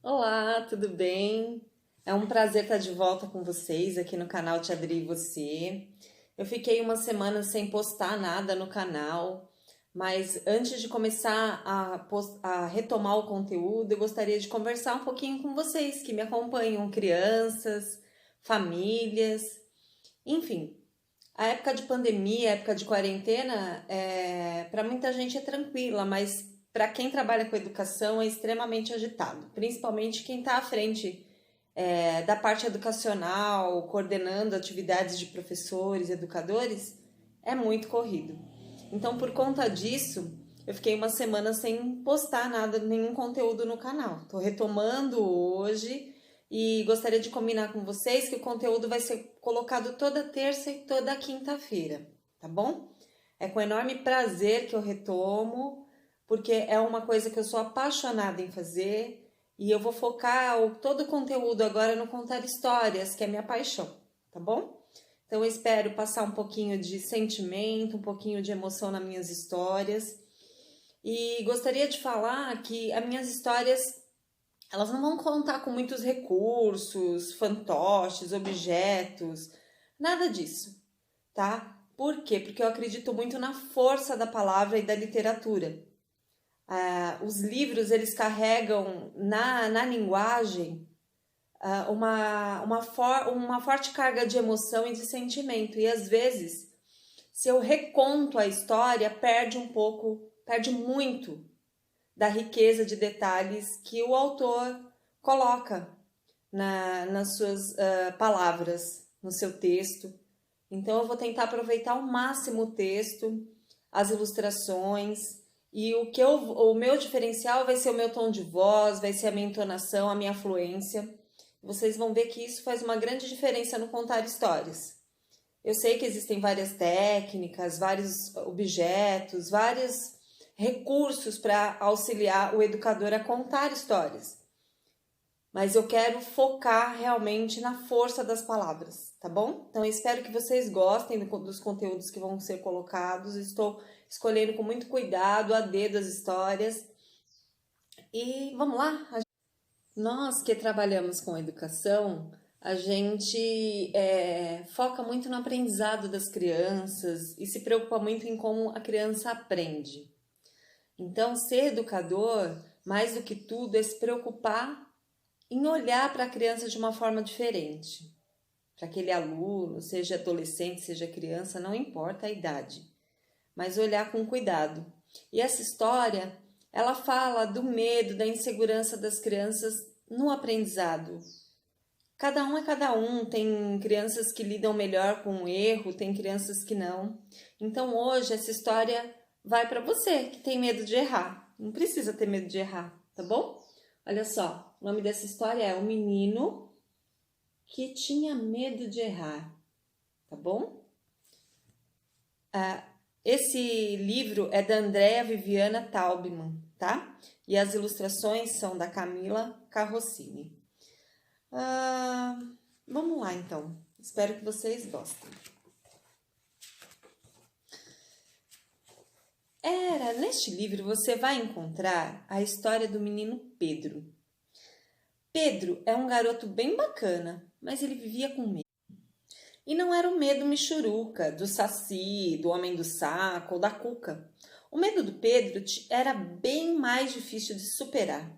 Olá, tudo bem? É um prazer estar de volta com vocês aqui no canal Tia Adri e Você. Eu fiquei uma semana sem postar nada no canal, mas antes de começar a retomar o conteúdo, eu gostaria de conversar um pouquinho com vocês que me acompanham, crianças, famílias, enfim. A época de pandemia, a época de quarentena, para muita gente é tranquila, mas para quem trabalha com educação é extremamente agitado, principalmente quem está à frente da parte educacional, coordenando atividades de professores, educadores, é muito corrido. Então, por conta disso, eu fiquei uma semana sem postar nada, nenhum conteúdo no canal. Estou retomando hoje e gostaria de combinar com vocês que o conteúdo vai ser colocado toda terça e toda quinta-feira, tá bom? É com enorme prazer que eu retomo, porque é uma coisa que eu sou apaixonada em fazer e eu vou focar todo o conteúdo agora no contar histórias, que é minha paixão, tá bom? Então eu espero passar um pouquinho de sentimento, um pouquinho de emoção nas minhas histórias. E gostaria de falar que as minhas histórias, elas não vão contar com muitos recursos, fantoches, objetos, nada disso, tá? Por quê? Porque eu acredito muito na força da palavra e da literatura. Os livros, eles carregam na linguagem uma forte carga de emoção e de sentimento. E às vezes, se eu reconto a história, perde um pouco, perde muito da riqueza de detalhes que o autor coloca nas suas palavras, no seu texto. Então eu vou tentar aproveitar ao máximo o texto, as ilustrações, e o meu diferencial vai ser o meu tom de voz, vai ser a minha entonação, a minha fluência. Vocês vão ver que isso faz uma grande diferença no contar histórias. Eu sei que existem várias técnicas, vários objetos, vários recursos para auxiliar o educador a contar histórias. Mas eu quero focar realmente na força das palavras, tá bom? Então eu espero que vocês gostem dos conteúdos que vão ser colocados. Estou escolhendo com muito cuidado, a dedo as histórias. E vamos lá? Nós que trabalhamos com educação, a gente foca muito no aprendizado das crianças e se preocupa muito em como a criança aprende. Então, ser educador, mais do que tudo, é se preocupar em olhar para a criança de uma forma diferente. Para aquele aluno, seja adolescente, seja criança, não importa a idade, mas olhar com cuidado. E essa história, ela fala do medo, da insegurança das crianças no aprendizado. Cada um é cada um, tem crianças que lidam melhor com o erro, tem crianças que não. Então hoje essa história vai para você que tem medo de errar. Não precisa ter medo de errar, tá bom? Olha só, o nome dessa história é O Menino que Tinha Medo de Errar, tá bom? Esse livro é da Andrea Viviana Taubman, tá? E as ilustrações são da Camila Carrossini. Vamos lá então, espero que vocês gostem. Neste livro você vai encontrar a história do menino Pedro. Pedro é um garoto bem bacana, mas ele vivia com medo. E não era o medo michuruca, do saci, do homem do saco ou da cuca. O medo do Pedro era bem mais difícil de superar.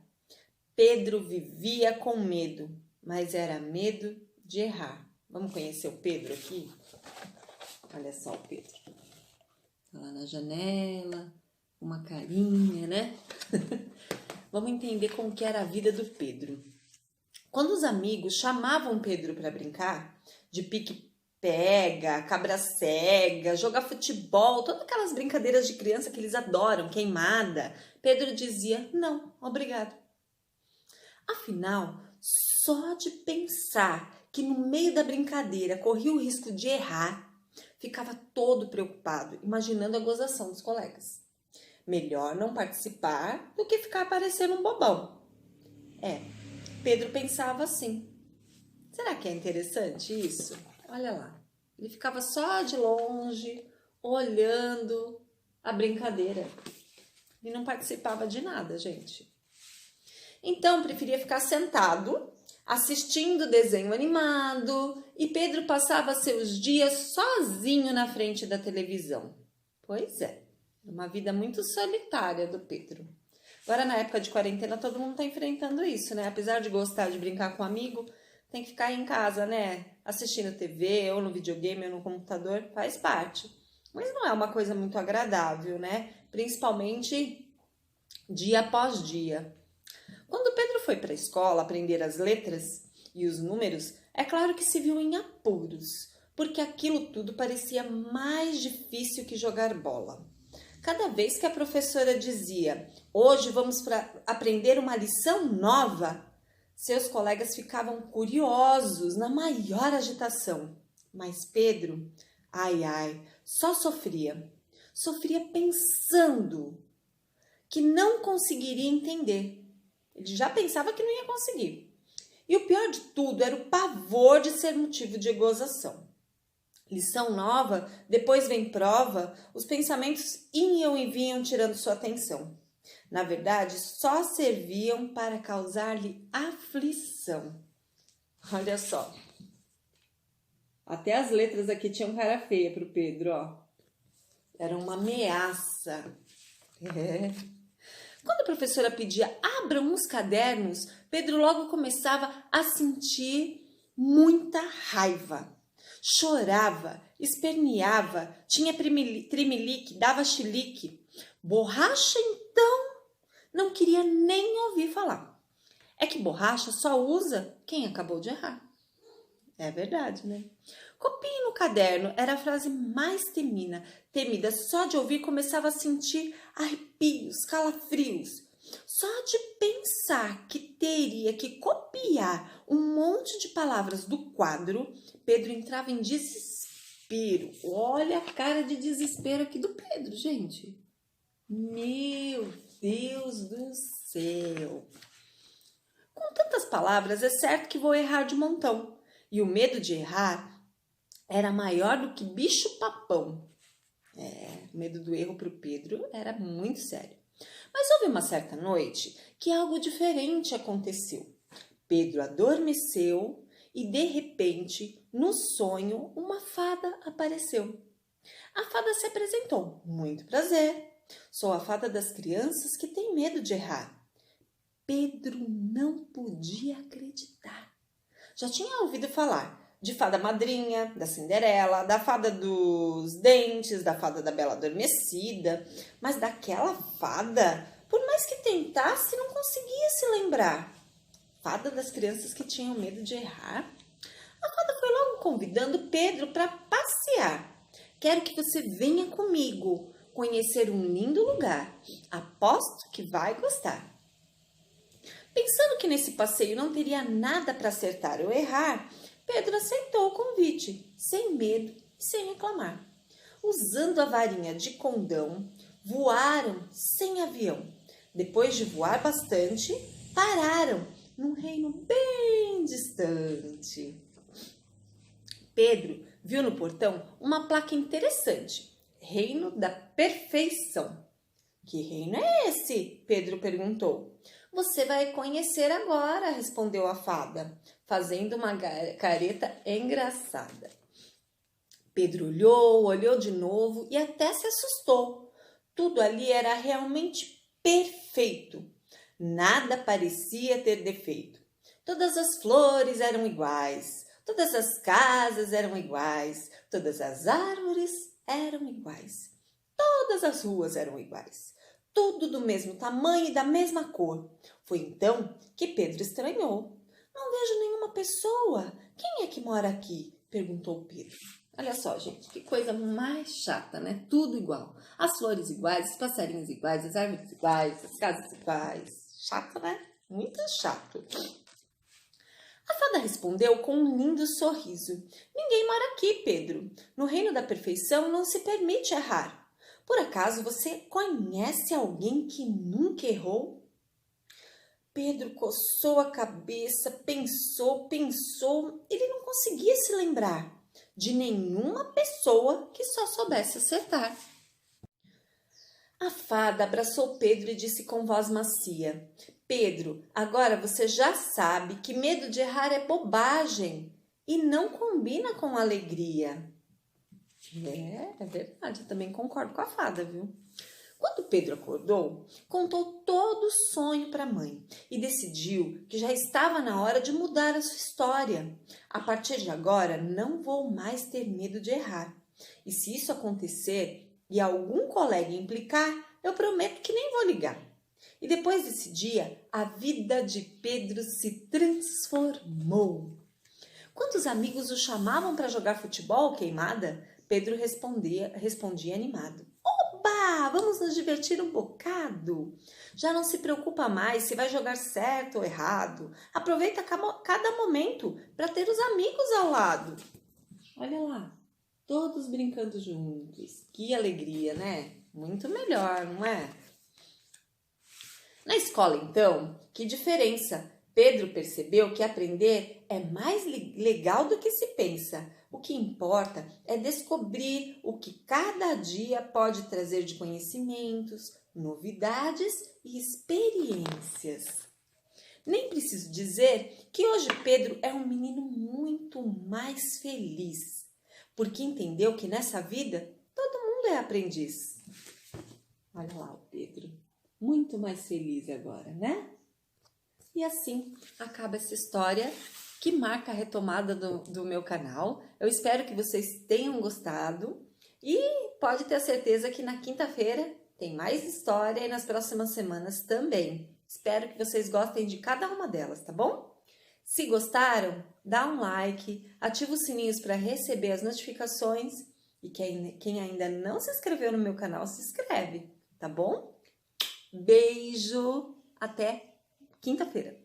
Pedro vivia com medo, mas era medo de errar. Vamos conhecer o Pedro aqui? Olha só o Pedro. Tá lá na janela, uma carinha, né? Vamos entender como que era a vida do Pedro. Quando os amigos chamavam Pedro para brincar, de pique-pega, cabra cega, jogar futebol, todas aquelas brincadeiras de criança que eles adoram, queimada, Pedro dizia: não, obrigado. Afinal, só de pensar que no meio da brincadeira corria o risco de errar, ficava todo preocupado, imaginando a gozação dos colegas. Melhor não participar do que ficar parecendo um bobão. Pedro pensava assim. Será que é interessante isso? Olha lá. Ele ficava só de longe, olhando a brincadeira. E não participava de nada, gente. Então preferia ficar sentado, assistindo desenho animado, e Pedro passava seus dias sozinho na frente da televisão. Pois é, uma vida muito solitária do Pedro. Agora, na época de quarentena, todo mundo tá enfrentando isso, né? Apesar de gostar de brincar com um amigo, tem que ficar em casa, né? Assistindo TV, ou no videogame, ou no computador, faz parte. Mas não é uma coisa muito agradável, né? Principalmente dia após dia. Quando Pedro foi para a escola aprender as letras e os números, é claro que se viu em apuros, porque aquilo tudo parecia mais difícil que jogar bola. Cada vez que a professora dizia, hoje vamos aprender uma lição nova, seus colegas ficavam curiosos, na maior agitação. Mas Pedro, só sofria. Sofria pensando que não conseguiria entender. Ele já pensava que não ia conseguir. E o pior de tudo era o pavor de ser motivo de gozação. Lição nova, depois vem prova, os pensamentos iam e vinham tirando sua atenção. Na verdade, só serviam para causar-lhe aflição. Olha só. Até as letras aqui tinham cara feia para o Pedro, ó. Era uma ameaça. Quando a professora pedia, abram os cadernos, Pedro logo começava a sentir muita raiva. Chorava, esperneava, tinha tremelique, dava chilique. Borracha, então, não queria nem ouvir falar. É que borracha só usa quem acabou de errar. É verdade, né? Copie no caderno era a frase mais temida. Só de ouvir começava a sentir arrepios, calafrios. Só de pensar que teria que copiar um monte de palavras do quadro, Pedro entrava em desespero. Olha a cara de desespero aqui do Pedro, gente. Meu Deus do céu! Com tantas palavras, é certo que vou errar de montão. E o medo de errar era maior do que bicho-papão. O medo do erro para o Pedro era muito sério. Mas houve uma certa noite que algo diferente aconteceu. Pedro adormeceu e, de repente, no sonho, uma fada apareceu. A fada se apresentou. Muito prazer. Sou a fada das crianças que tem medo de errar. Pedro não podia acreditar. Já tinha ouvido falar de fada madrinha, da Cinderela, da fada dos dentes, da fada da Bela Adormecida, mas daquela fada, por mais que tentasse, não conseguia se lembrar. Fada das crianças que tinham medo de errar. A fada foi logo convidando Pedro para passear. Quero que você venha comigo conhecer um lindo lugar. Aposto que vai gostar. Pensando que nesse passeio não teria nada para acertar ou errar, Pedro aceitou o convite, sem medo e sem reclamar. Usando a varinha de condão, voaram sem avião. Depois de voar bastante, pararam num reino bem distante. Pedro viu no portão uma placa interessante, Reino da Perfeição. Que reino é esse? Pedro perguntou. Você vai conhecer agora, respondeu a fada, fazendo uma careta engraçada. Pedro olhou de novo e até se assustou. Tudo ali era realmente perfeito. Nada parecia ter defeito. Todas as flores eram iguais, todas as casas eram iguais, todas as árvores eram iguais, todas as ruas eram iguais. Tudo do mesmo tamanho e da mesma cor. Foi então que Pedro estranhou. Não vejo nenhuma pessoa. Quem é que mora aqui? Perguntou Pedro. Olha só, gente, que coisa mais chata, né? Tudo igual. As flores iguais, os passarinhos iguais, as árvores iguais, as casas iguais. Chato, né? Muito chato. A fada respondeu com um lindo sorriso. Ninguém mora aqui, Pedro. No reino da perfeição não se permite errar. Por acaso você conhece alguém que nunca errou? Pedro coçou a cabeça, pensou. Ele não conseguia se lembrar de nenhuma pessoa que só soubesse acertar. A fada abraçou Pedro e disse com voz macia: Pedro, agora você já sabe que medo de errar é bobagem e não combina com alegria. É verdade, eu também concordo com a fada, viu? Quando Pedro acordou, contou todo o sonho para a mãe e decidiu que já estava na hora de mudar a sua história. A partir de agora, não vou mais ter medo de errar. E se isso acontecer e algum colega implicar, eu prometo que nem vou ligar. E depois desse dia, a vida de Pedro se transformou. Quando os amigos o chamavam para jogar futebol, queimada, Pedro respondia animado. Oba, vamos nos divertir um bocado. Já não se preocupa mais se vai jogar certo ou errado. Aproveita cada momento para ter os amigos ao lado. Olha lá, todos brincando juntos. Que alegria, né? Muito melhor, não é? Na escola, então, que diferença? Pedro percebeu que aprender é mais legal do que se pensa. O que importa é descobrir o que cada dia pode trazer de conhecimentos, novidades e experiências. Nem preciso dizer que hoje Pedro é um menino muito mais feliz, porque entendeu que nessa vida todo mundo é aprendiz. Olha lá o Pedro, muito mais feliz agora, né? E assim acaba essa história que marca a retomada do meu canal. Eu espero que vocês tenham gostado e pode ter certeza que na quinta-feira tem mais história e nas próximas semanas também. Espero que vocês gostem de cada uma delas, tá bom? Se gostaram, dá um like, ativa os sininhos para receber as notificações e quem ainda não se inscreveu no meu canal, se inscreve, tá bom? Beijo, até quinta-feira.